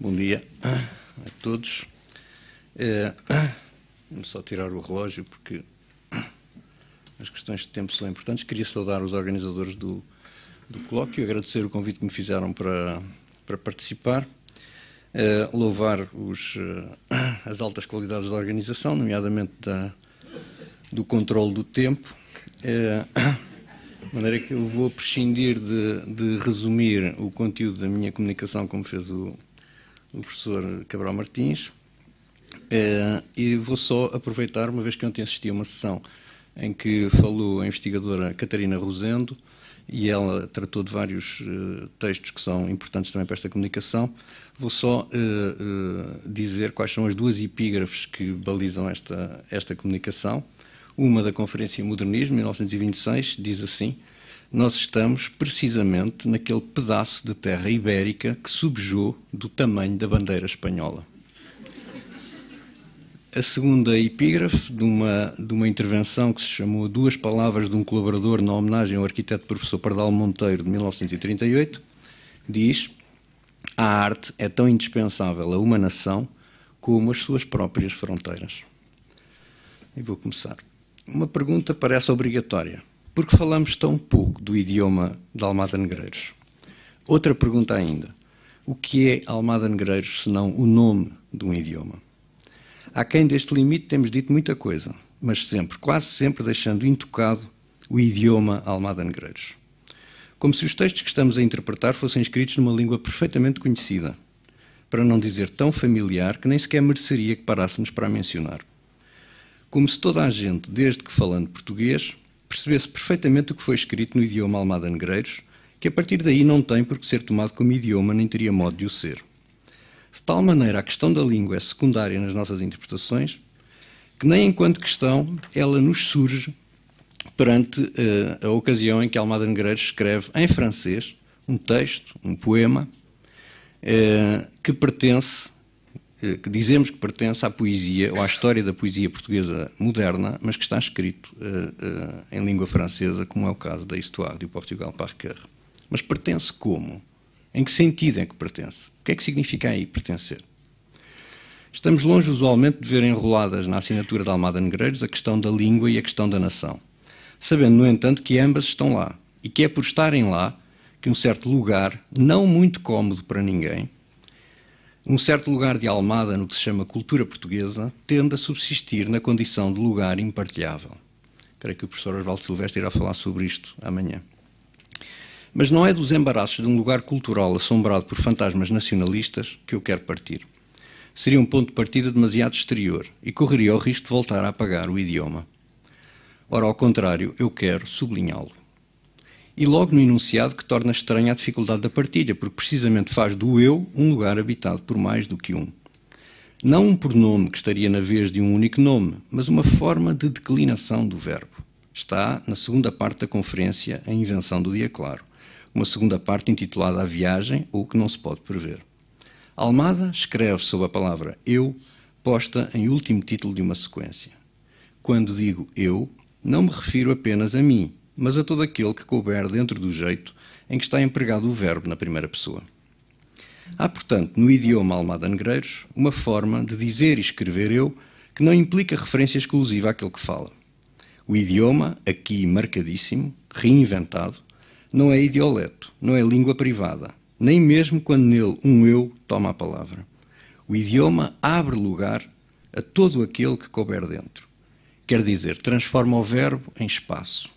Bom dia a todos. Vamos só tirar o relógio porque as questões de tempo são importantes. Queria saudar os organizadores do colóquio, agradecer o convite que me fizeram para participar, louvar as altas qualidades da organização, nomeadamente do controle do tempo, de maneira que eu vou prescindir de resumir o conteúdo da minha comunicação, como fez o professor Cabral Martins, e vou só aproveitar, uma vez que ontem assisti a uma sessão em que falou a investigadora Catarina Rosendo, e ela tratou de vários textos que são importantes também para esta comunicação, vou só dizer quais são as duas epígrafes que balizam esta comunicação. Uma da Conferência Modernismo, 1926, diz assim: nós estamos precisamente naquele pedaço de terra ibérica que subjou do tamanho da bandeira espanhola. A segunda epígrafe, de uma intervenção que se chamou Duas Palavras de um Colaborador na homenagem ao arquiteto professor Pardal Monteiro, de 1938, diz: a arte é tão indispensável a uma nação como as suas próprias fronteiras. E vou começar. Uma pergunta parece obrigatória. Por que falamos tão pouco do idioma de Almada Negreiros? Outra pergunta ainda. O que é Almada Negreiros, senão o nome de um idioma? Aquém deste limite temos dito muita coisa, mas sempre, quase sempre, deixando intocado o idioma Almada Negreiros. Como se os textos que estamos a interpretar fossem escritos numa língua perfeitamente conhecida, para não dizer tão familiar que nem sequer mereceria que parássemos para a mencionar. Como se toda a gente, desde que falando português, percebesse perfeitamente o que foi escrito no idioma Almada Negreiros, que a partir daí não tem por que ser tomado como idioma, nem teria modo de o ser. De tal maneira a questão da língua é secundária nas nossas interpretações, que nem enquanto questão ela nos surge perante a ocasião em que Almada Negreiros escreve em francês um texto, um poema, que dizemos que pertence à poesia, ou à história da poesia portuguesa moderna, mas que está escrito em língua francesa, como é o caso da Histoire du Portugal par cœur. Mas pertence como? Em que sentido é que pertence? O que é que significa aí pertencer? Estamos longe, usualmente, de ver enroladas na assinatura de Almada Negreiros a questão da língua e a questão da nação, sabendo, no entanto, que ambas estão lá, e que é por estarem lá que um certo lugar, não muito cómodo para ninguém, um certo lugar de Almada no que se chama cultura portuguesa, tende a subsistir na condição de lugar impartilhável. Creio que o professor Osvaldo Silvestre irá falar sobre isto amanhã. Mas não é dos embaraços de um lugar cultural assombrado por fantasmas nacionalistas que eu quero partir. Seria um ponto de partida demasiado exterior e correria o risco de voltar a apagar o idioma. Ora, ao contrário, eu quero sublinhá-lo. E logo no enunciado que torna estranha a dificuldade da partilha, porque precisamente faz do eu um lugar habitado por mais do que um. Não um pronome que estaria na vez de um único nome, mas uma forma de declinação do verbo. Está na segunda parte da conferência, A Invenção do Dia Claro, uma segunda parte intitulada A Viagem, ou o que não se pode prever. Almada escreve sob a palavra eu, posta em último título de uma sequência. Quando digo eu, não me refiro apenas a mim, mas a todo aquele que couber dentro do jeito em que está empregado o verbo na primeira pessoa. Há, portanto, no idioma Almada Negreiros, uma forma de dizer e escrever eu que não implica referência exclusiva àquele que fala. O idioma, aqui marcadíssimo, reinventado, não é idioleto, não é língua privada, nem mesmo quando nele um eu toma a palavra. O idioma abre lugar a todo aquele que couber dentro. Quer dizer, transforma o verbo em espaço,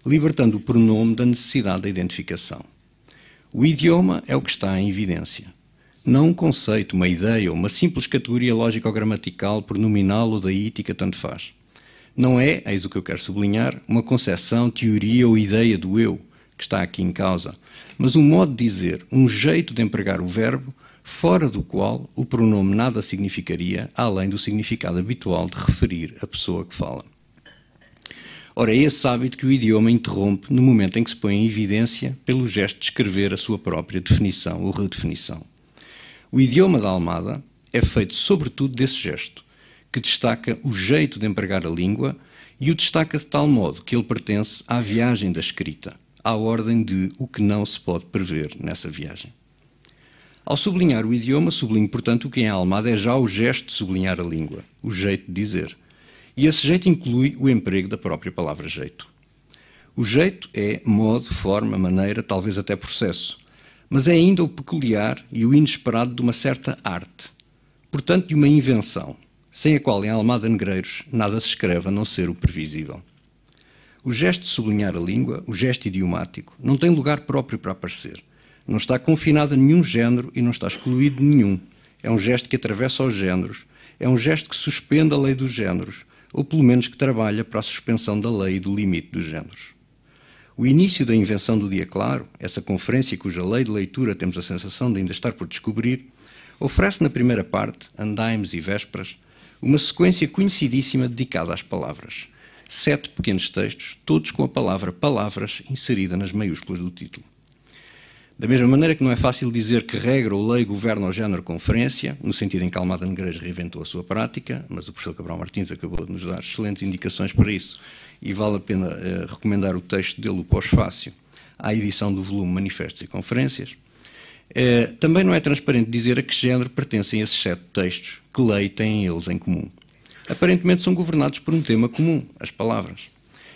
libertando o pronome da necessidade da identificação. O idioma é o que está em evidência. Não um conceito, uma ideia ou uma simples categoria lógico-gramatical, pronominal ou daítica, tanto faz. Não é, eis o que eu quero sublinhar, uma concepção, teoria ou ideia do eu que está aqui em causa, mas um modo de dizer, um jeito de empregar o verbo, fora do qual o pronome nada significaria, além do significado habitual de referir a pessoa que fala. Ora, é esse hábito que o idioma interrompe no momento em que se põe em evidência pelo gesto de escrever a sua própria definição ou redefinição. O idioma da Almada é feito sobretudo desse gesto, que destaca o jeito de empregar a língua e o destaca de tal modo que ele pertence à viagem da escrita, à ordem de o que não se pode prever nessa viagem. Ao sublinhar o idioma, sublinho, portanto, o que em Almada é já o gesto de sublinhar a língua, o jeito de dizer. E esse jeito inclui o emprego da própria palavra jeito. O jeito é modo, forma, maneira, talvez até processo, mas é ainda o peculiar e o inesperado de uma certa arte, portanto de uma invenção, sem a qual em Almada Negreiros nada se escreve a não ser o previsível. O gesto de sublinhar a língua, o gesto idiomático, não tem lugar próprio para aparecer. Não está confinado a nenhum género e não está excluído de nenhum. É um gesto que atravessa os géneros, é um gesto que suspende a lei dos géneros, ou pelo menos que trabalha para a suspensão da lei e do limite dos géneros. O início da invenção do dia claro, essa conferência cuja lei de leitura temos a sensação de ainda estar por descobrir, oferece na primeira parte, andaimes e vésperas, uma sequência conhecidíssima dedicada às palavras. 7 pequenos textos, todos com a palavra palavras inserida nas maiúsculas do título. Da mesma maneira que não é fácil dizer que regra ou lei governa o género conferência, no sentido em que Almada Negreiros reinventou a sua prática, mas o professor Cabral Martins acabou de nos dar excelentes indicações para isso, e vale a pena recomendar o texto dele, o pós-fácil, à edição do volume Manifestos e Conferências. Também não é transparente dizer a que género pertencem esses 7 textos, que lei têm eles em comum. Aparentemente são governados por um tema comum, as palavras,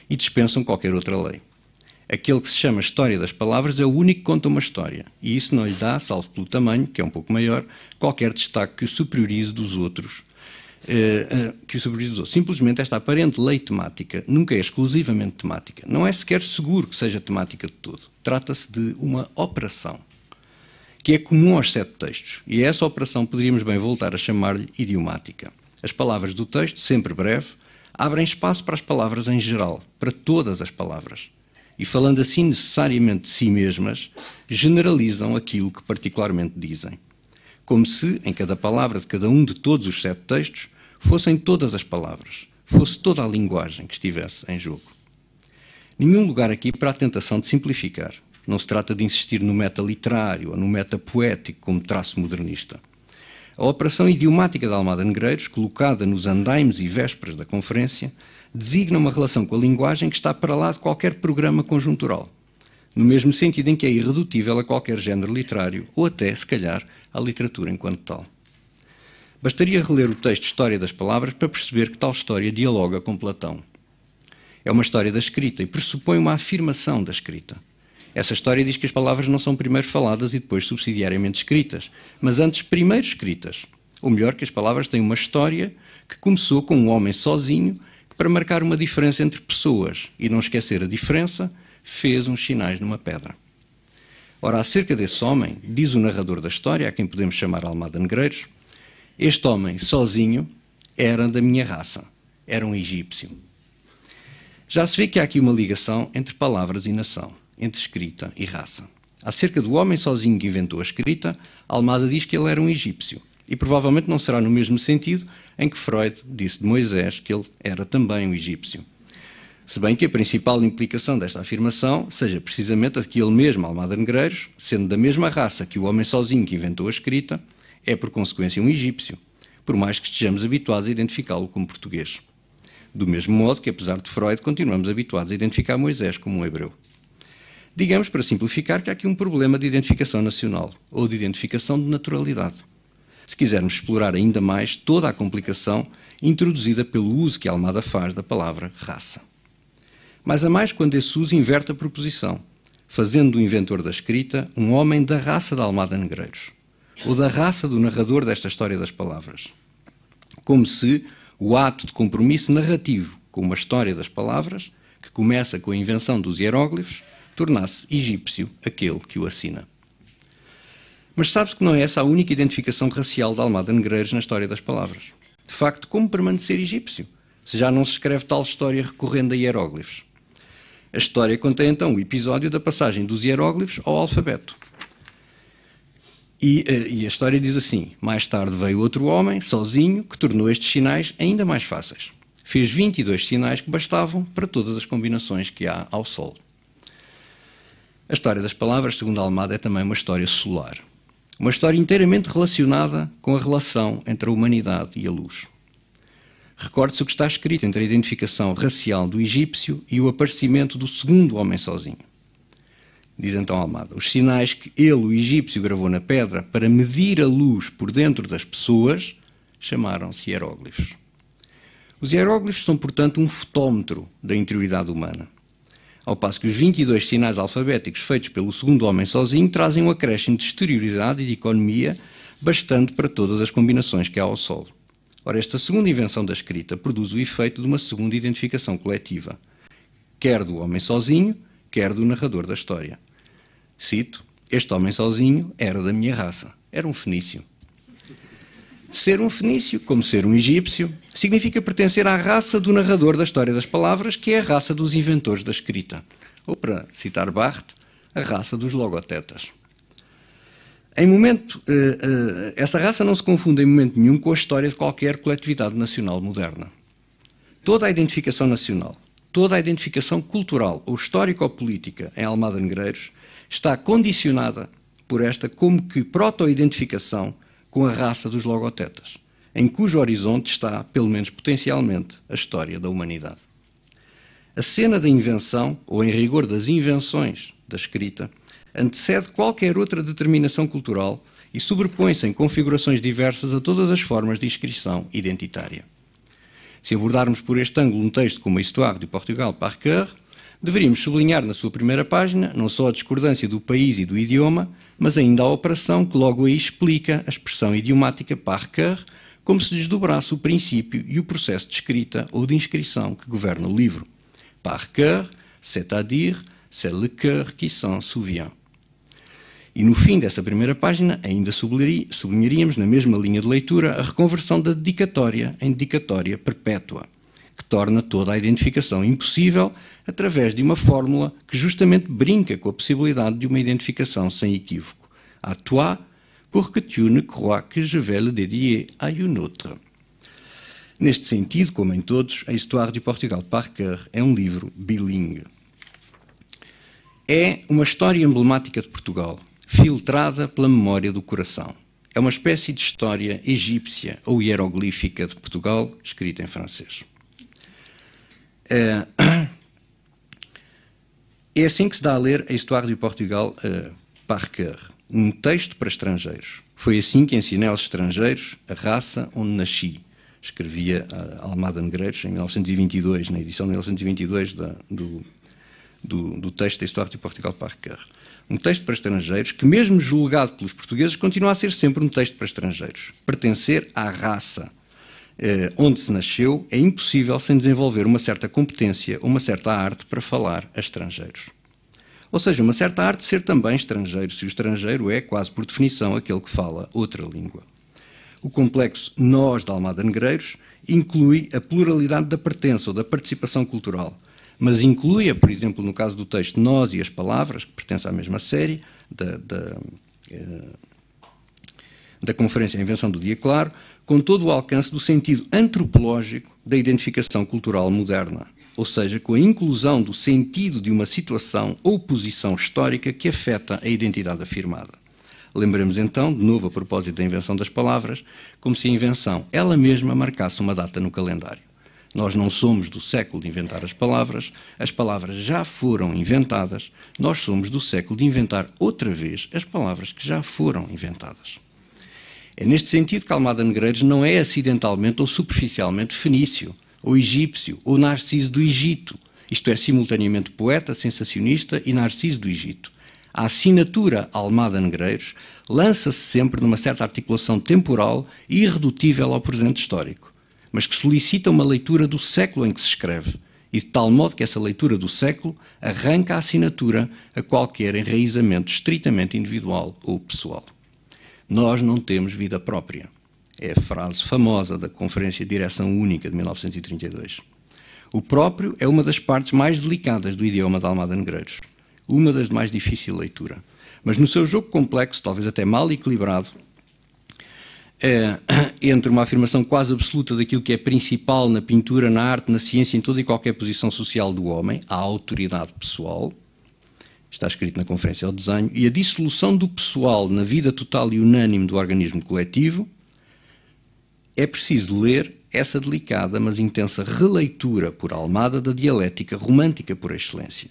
e dispensam qualquer outra lei. Aquele que se chama História das Palavras é o único que conta uma história, e isso não lhe dá, salvo pelo tamanho, que é um pouco maior, qualquer destaque que o superiorize dos outros. Simplesmente esta aparente lei temática nunca é exclusivamente temática. Não é sequer seguro que seja temática de todo. Trata-se de uma operação, que é comum aos 7 textos, e a essa operação poderíamos bem voltar a chamar-lhe idiomática. As palavras do texto, sempre breve, abrem espaço para as palavras em geral, para todas as palavras. E falando assim necessariamente de si mesmas, generalizam aquilo que particularmente dizem. Como se, em cada palavra de cada um de todos os 7 textos, fossem todas as palavras, fosse toda a linguagem que estivesse em jogo. Nenhum lugar aqui para a tentação de simplificar. Não se trata de insistir no meta-literário ou no meta-poético como traço modernista. A operação idiomática da Almada Negreiros, colocada nos andaimes e vésperas da conferência, designa uma relação com a linguagem que está para lá de qualquer programa conjuntural, no mesmo sentido em que é irredutível a qualquer género literário ou até, se calhar, à literatura enquanto tal. Bastaria reler o texto História das Palavras para perceber que tal história dialoga com Platão. É uma história da escrita e pressupõe uma afirmação da escrita. Essa história diz que as palavras não são primeiro faladas e depois subsidiariamente escritas, mas antes primeiro escritas. Ou melhor, que as palavras têm uma história que começou com um homem sozinho que, para marcar uma diferença entre pessoas e não esquecer a diferença, fez uns sinais numa pedra. Ora, acerca desse homem, diz o narrador da história, a quem podemos chamar Almada Negreiros, este homem, sozinho, era da minha raça, era um egípcio. Já se vê que há aqui uma ligação entre palavras e nação, entre escrita e raça. Acerca do homem sozinho que inventou a escrita, Almada diz que ele era um egípcio, e provavelmente não será no mesmo sentido em que Freud disse de Moisés que ele era também um egípcio. Se bem que a principal implicação desta afirmação seja precisamente a que ele mesmo, Almada Negreiros, sendo da mesma raça que o homem sozinho que inventou a escrita, é por consequência um egípcio, por mais que estejamos habituados a identificá-lo como português. Do mesmo modo que, apesar de Freud, continuamos habituados a identificar Moisés como um hebreu. Digamos, para simplificar, que há aqui um problema de identificação nacional, ou de identificação de naturalidade. Se quisermos explorar ainda mais toda a complicação introduzida pelo uso que Almada faz da palavra raça. Mais a mais quando esse uso inverte a proposição, fazendo do inventor da escrita um homem da raça de Almada Negreiros, ou da raça do narrador desta história das palavras. Como se o ato de compromisso narrativo com uma história das palavras, que começa com a invenção dos hieróglifos, tornasse egípcio aquele que o assina. Mas sabe-se que não é essa a única identificação racial de Almada Negreiros na história das palavras. De facto, como permanecer egípcio, se já não se escreve tal história recorrendo a hieróglifos? A história contém então o episódio da passagem dos hieróglifos ao alfabeto. E a história diz assim: mais tarde veio outro homem, sozinho, que tornou estes sinais ainda mais fáceis. Fez 22 sinais que bastavam para todas as combinações que há ao Sol. A história das palavras, segundo Almada, é também uma história solar. Uma história inteiramente relacionada com a relação entre a humanidade e a luz. Recorde-se o que está escrito entre a identificação racial do egípcio e o aparecimento do segundo homem sozinho. diz então Almada, os sinais que ele, o egípcio, gravou na pedra para medir a luz por dentro das pessoas chamaram-se hieróglifos. Os hieróglifos são, portanto, um fotómetro da interioridade humana, ao passo que os 22 sinais alfabéticos feitos pelo segundo homem sozinho trazem um acréscimo de exterioridade e de economia bastante para todas as combinações que há ao solo. Ora, esta segunda invenção da escrita produz o efeito de uma segunda identificação coletiva, quer do homem sozinho, quer do narrador da história. Cito, este homem sozinho era da minha raça, era um fenício. Ser um fenício, como ser um egípcio, significa pertencer à raça do narrador da história das palavras, que é a raça dos inventores da escrita. Ou, para citar Barthes, a raça dos logotetas. Essa raça não se confunde em momento nenhum com a história de qualquer coletividade nacional moderna. Toda a identificação nacional, toda a identificação cultural ou histórico-política em Almada Negreiros está condicionada por esta como que proto-identificação com a raça dos logotetas, em cujo horizonte está, pelo menos potencialmente, a história da humanidade. A cena da invenção, ou em rigor das invenções da escrita, antecede qualquer outra determinação cultural e sobrepõe-se em configurações diversas a todas as formas de inscrição identitária. Se abordarmos por este ângulo um texto como a Histoire du Portugal par cœur, deveríamos sublinhar na sua primeira página não só a discordância do país e do idioma, mas ainda a operação que logo aí explica a expressão idiomática par cœur, como se desdobrasse o princípio e o processo de escrita ou de inscrição que governa o livro. Par cœur, c'est-à-dire, c'est le cœur qui s'en souvient. E no fim dessa primeira página, ainda sublinharíamos na mesma linha de leitura a reconversão da dedicatória em dedicatória perpétua, que torna toda a identificação impossível através de uma fórmula que justamente brinca com a possibilidade de uma identificação sem equívoco. À toi, pour que tu ne crois que je vais le dédier à une autre. Neste sentido, como em todos, a Histoire du Portugal par cœur é um livro bilingue. É uma história emblemática de Portugal, filtrada pela memória do coração. É uma espécie de história egípcia ou hieroglífica de Portugal, escrita em francês. É assim que se dá a ler a Histoire du Portugal par cœur, um texto para estrangeiros. Foi assim que ensinei aos estrangeiros a raça onde nasci. Escrevia Almada Negreiros em 1922, na edição de 1922 do texto da Histoire du Portugal par cœur. Um texto para estrangeiros que, mesmo julgado pelos portugueses, continua a ser sempre um texto para estrangeiros. Pertencer à raça onde se nasceu é impossível sem desenvolver uma certa competência, uma certa arte para falar a estrangeiros. Ou seja, uma certa arte de ser também estrangeiro, se o estrangeiro é, quase por definição, aquele que fala outra língua. O complexo nós da Almada Negreiros inclui a pluralidade da pertença ou da participação cultural, mas inclui, por exemplo, no caso do texto Nós e as Palavras, que pertence à mesma série da Conferência A Invenção do Dia Claro, com todo o alcance do sentido antropológico da identificação cultural moderna, ou seja, com a inclusão do sentido de uma situação ou posição histórica que afeta a identidade afirmada. Lembremos então, de novo a propósito da invenção das palavras, como se a invenção ela mesma marcasse uma data no calendário. Nós não somos do século de inventar as palavras já foram inventadas, nós somos do século de inventar outra vez as palavras que já foram inventadas. É neste sentido que Almada Negreiros não é acidentalmente ou superficialmente fenício, ou egípcio, ou narciso do Egito, isto é, simultaneamente poeta, sensacionista e narciso do Egito. A assinatura Almada Negreiros lança-se sempre numa certa articulação temporal e irredutível ao presente histórico, mas que solicita uma leitura do século em que se escreve, e de tal modo que essa leitura do século arranca a assinatura a qualquer enraizamento estritamente individual ou pessoal. Nós não temos vida própria. É a frase famosa da Conferência de Direção Única de 1932. O próprio é uma das partes mais delicadas do idioma de Almada Negreiros, uma das de mais difícil leitura. Mas no seu jogo complexo, talvez até mal equilibrado, entre uma afirmação quase absoluta daquilo que é principal na pintura, na arte, na ciência, em toda e qualquer posição social do homem, a autoridade pessoal, está escrito na Conferência ao Desenho, e a dissolução do pessoal na vida total e unânime do organismo coletivo, é preciso ler essa delicada, mas intensa releitura por Almada da dialética romântica por excelência.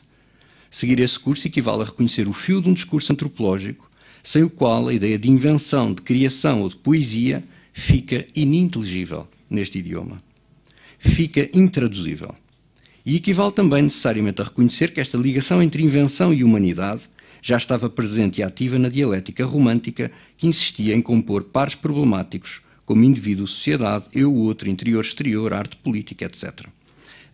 Seguir esse curso equivale a reconhecer o fio de um discurso antropológico, sem o qual a ideia de invenção, de criação ou de poesia fica ininteligível neste idioma. Fica intraduzível. E equivale também necessariamente a reconhecer que esta ligação entre invenção e humanidade já estava presente e ativa na dialética romântica que insistia em compor pares problemáticos como indivíduo-sociedade, eu-outro, interior-exterior, arte política, etc.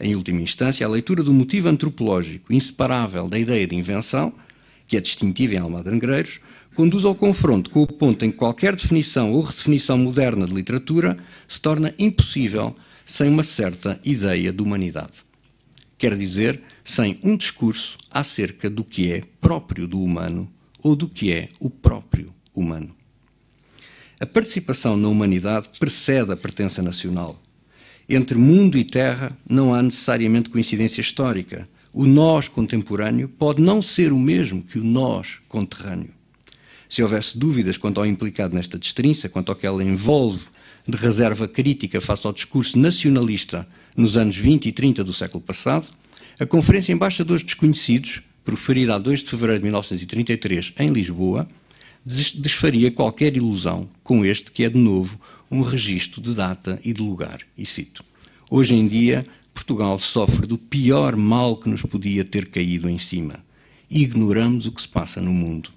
Em última instância, a leitura do motivo antropológico inseparável da ideia de invenção, que é distintiva em Almada Negreiros, conduz ao confronto com o ponto em que qualquer definição ou redefinição moderna de literatura se torna impossível sem uma certa ideia de humanidade. Quer dizer, sem um discurso acerca do que é próprio do humano ou do que é o próprio humano. A participação na humanidade precede a pertença nacional. Entre mundo e terra não há necessariamente coincidência histórica. O nós contemporâneo pode não ser o mesmo que o nós conterrâneo. Se houvesse dúvidas quanto ao implicado nesta destrinça, quanto ao que ela envolve de reserva crítica face ao discurso nacionalista nos anos 20 e 30 do século passado, a Conferência de Embaixadores Desconhecidos, proferida a 2 de fevereiro de 1933 em Lisboa, desfaria qualquer ilusão com este que é, de novo, um registro de data e de lugar. E cito: hoje em dia, Portugal sofre do pior mal que nos podia ter caído em cima. Ignoramos o que se passa no mundo.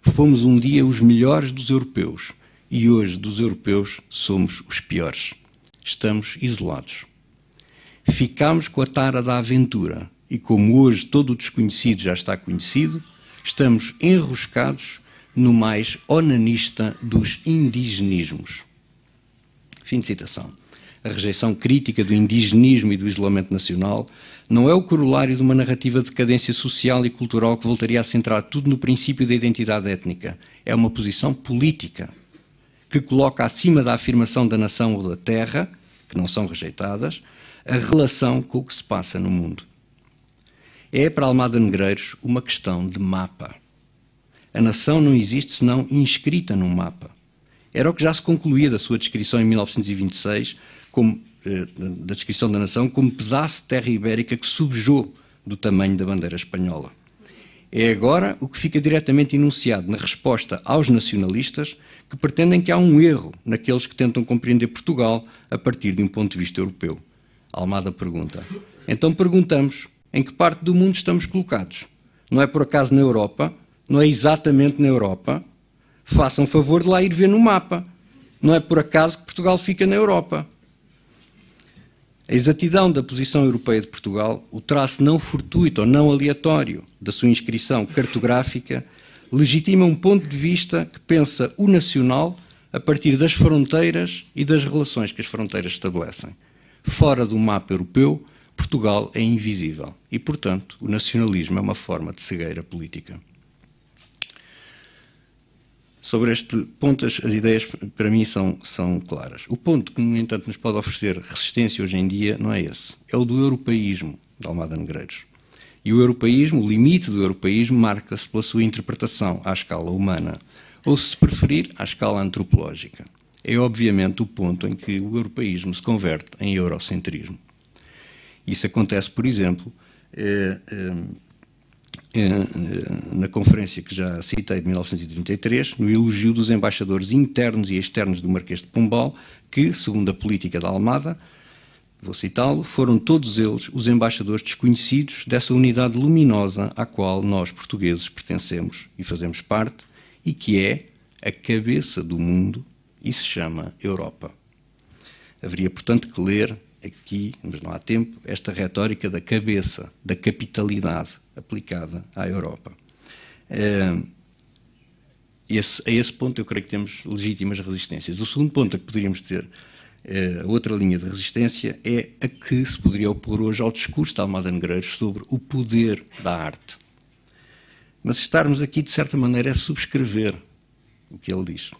Fomos um dia os melhores dos europeus e hoje dos europeus somos os piores. Estamos isolados. Ficámos com a tara da aventura e como hoje todo o desconhecido já está conhecido, estamos enroscados no mais onanista dos indigenismos. Fim de citação. A rejeição crítica do indigenismo e do isolamento nacional não é o corolário de uma narrativa de decadência social e cultural que voltaria a centrar tudo no princípio da identidade étnica. É uma posição política que coloca acima da afirmação da nação ou da terra, que não são rejeitadas, a relação com o que se passa no mundo. É para Almada Negreiros uma questão de mapa. A nação não existe senão inscrita num mapa. Era o que já se concluía da sua descrição em 1926, da descrição da nação, como pedaço de terra ibérica que subjou do tamanho da bandeira espanhola. É agora o que fica diretamente enunciado na resposta aos nacionalistas que pretendem que há um erro naqueles que tentam compreender Portugal a partir de um ponto de vista europeu. Almada pergunta: então perguntamos, em que parte do mundo estamos colocados? Não é por acaso na Europa? Não é exatamente na Europa? Façam favor de lá ir ver no mapa. Não é por acaso que Portugal fica na Europa. A exatidão da posição europeia de Portugal, o traço não fortuito ou não aleatório da sua inscrição cartográfica, legitima um ponto de vista que pensa o nacional a partir das fronteiras e das relações que as fronteiras estabelecem. Fora do mapa europeu, Portugal é invisível e, portanto, o nacionalismo é uma forma de cegueira política. Sobre este ponto, as ideias para mim são claras. O ponto que, no entanto, nos pode oferecer resistência hoje em dia não é esse. É o do europeísmo de Almada Negreiros. E o europeísmo, o limite do europeísmo, marca-se pela sua interpretação à escala humana, ou, se preferir, à escala antropológica. É, obviamente, o ponto em que o europeísmo se converte em eurocentrismo. Isso acontece, por exemplo, na conferência que já citei de 1933, no elogio dos embaixadores internos e externos do Marquês de Pombal, que, segundo a política da Almada, vou citá-lo, foram todos eles os embaixadores desconhecidos dessa unidade luminosa à qual nós, portugueses, pertencemos e fazemos parte, e que é a cabeça do mundo e se chama Europa. Haveria, portanto, que ler aqui, mas não há tempo, esta retórica da cabeça, da capitalidade aplicada à Europa. A esse ponto eu creio que temos legítimas resistências. O segundo ponto a que poderíamos ter, a outra linha de resistência, é a que se poderia opor hoje ao discurso de Almada Negreiros sobre o poder da arte. Mas estarmos aqui, de certa maneira, é subscrever o que ele diz.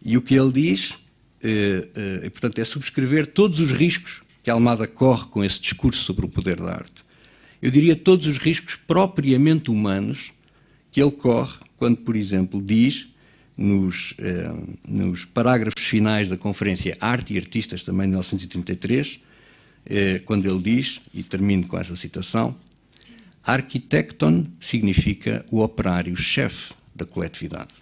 E o que ele diz, portanto, é subscrever todos os riscos que a Almada corre com esse discurso sobre o poder da arte. Eu diria todos os riscos propriamente humanos que ele corre quando, por exemplo, diz, nos parágrafos finais da Conferência Arte e Artistas, também de 1933, quando ele diz, e termino com essa citação: Arquitecton significa o operário-chefe da coletividade.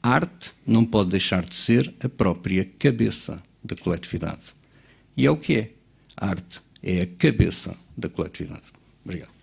Arte não pode deixar de ser a própria cabeça da coletividade. E é o que é. A arte é a cabeça da coletividade. Obrigado.